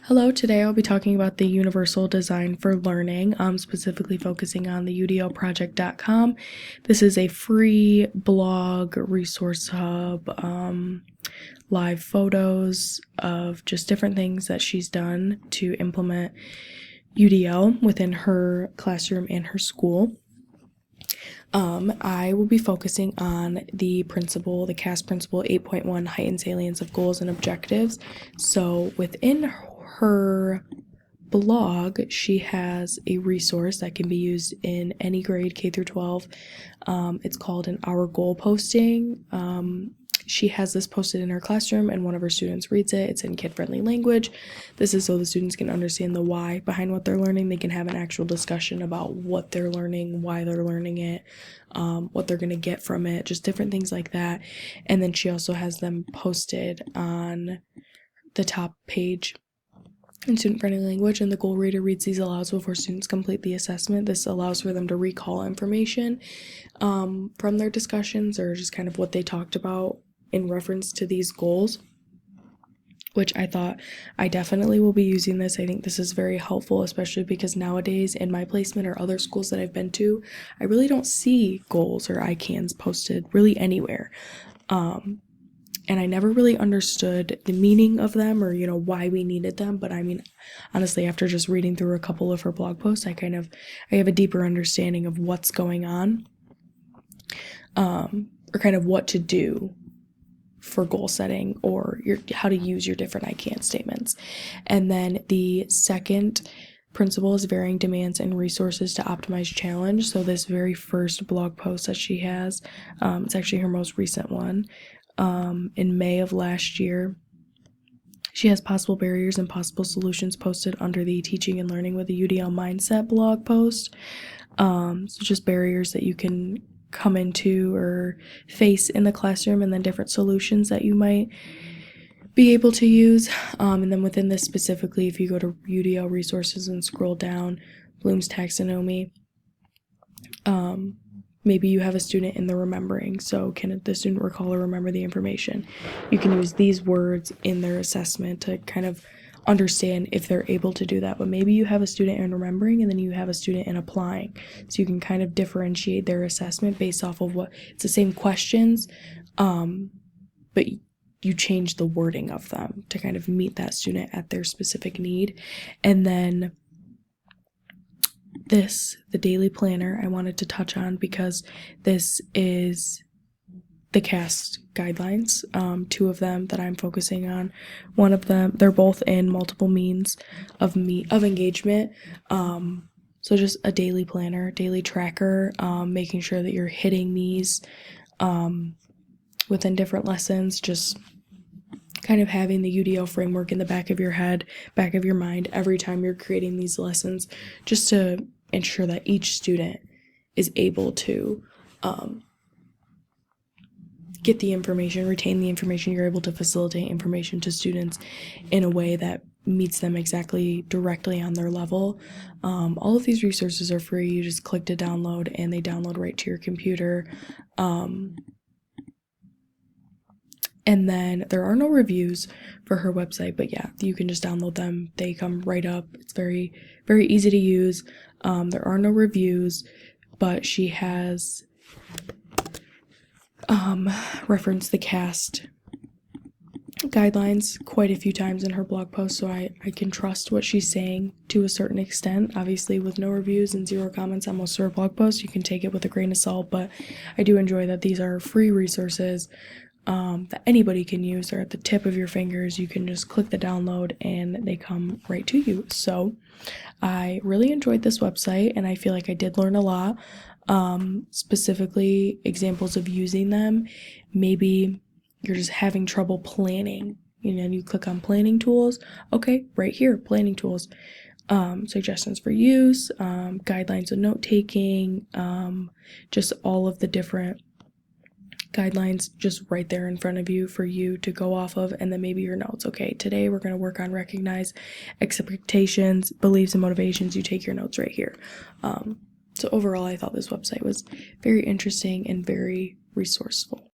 Hello, today I'll be talking about the Universal Design for Learning, specifically focusing on the UDLproject.com. This is a free blog, resource hub, live photos of just different things that she's done to implement UDL within her classroom and her school. I will be focusing on the principle, the CAS principle 8.1, height and salience of goals and objectives. So within her blog, she has a resource that can be used in any grade, K through 12. It's called an Our Goal posting. She has this posted in her classroom and one of her students reads it. It's in kid-friendly language. This is so the students can understand the why behind what they're learning. They can have an actual discussion about what they're learning, why they're learning it, what they're going to get from it, just different things like that. And then she also has them posted on the top page in student-friendly language, and the goal reader reads these aloud before students complete the assessment. This allows for them to recall information from their discussions or just kind of what they talked about in reference to these goals, which I thought I definitely will be using this. I think this is very helpful, especially because nowadays in my placement or other schools that I've been to, I really don't see goals or ICANs posted really anywhere. And I never really understood the meaning of them or, why we needed them. But I mean, honestly, after just reading through a couple of her blog posts, I have a deeper understanding of what's going on, or kind of what to do for goal setting or how to use your different ICAN statements. And then the second principle is varying demands and resources to optimize challenge. So this very first blog post that she has, it's actually her most recent one, in May of last year. She has possible barriers and possible solutions posted under the Teaching and Learning with a UDL Mindset blog post. So just barriers that you can come into or face in the classroom, and then different solutions that you might be able to use. And then within this specifically, if you go to UDL resources and scroll down, Bloom's taxonomy, maybe you have a student in the remembering. So can the student recall or remember the information? You can use these words in their assessment to kind of understand if they're able to do that. But maybe you have a student in remembering and then you have a student in applying. So you can kind of differentiate their assessment based off of it's the same questions, but you change the wording of them to kind of meet that student at their specific need. And then the daily planner, I wanted to touch on because this is the CAST guidelines, two of them that I'm focusing on. One of them, they're both in multiple means of engagement. So just a daily planner, daily tracker, making sure that you're hitting these within different lessons, just kind of having the UDL framework in the back of your head, back of your mind every time you're creating these lessons, just to ensure that each student is able to get the information, retain the information. You're able to facilitate information to students in a way that meets them exactly directly on their level. All of these resources are free. You just click to download and they download right to your computer. And then there are no reviews for her website, but yeah, you can just download them. They come right up. It's very, very easy to use. There are no reviews, but she has referenced the CAST guidelines quite a few times in her blog post, so I can trust what she's saying to a certain extent. Obviously, with no reviews and 0 comments on most of her blog posts, you can take it with a grain of salt, but I do enjoy that these are free resources that anybody can use. They're at the tip of your fingers. You can just click the download and they come right to you. So I really enjoyed this website and I feel like I did learn a lot, specifically examples of using them. Maybe you're just having trouble planning, you click on planning tools. Okay, right here, planning tools. Suggestions for use, guidelines of note taking, just all of the different guidelines just right there in front of you for you to go off of. And then maybe your notes. Okay, today we're going to work on recognize expectations, beliefs, and motivations. You take your notes right here. So overall, I thought this website was very interesting and very resourceful.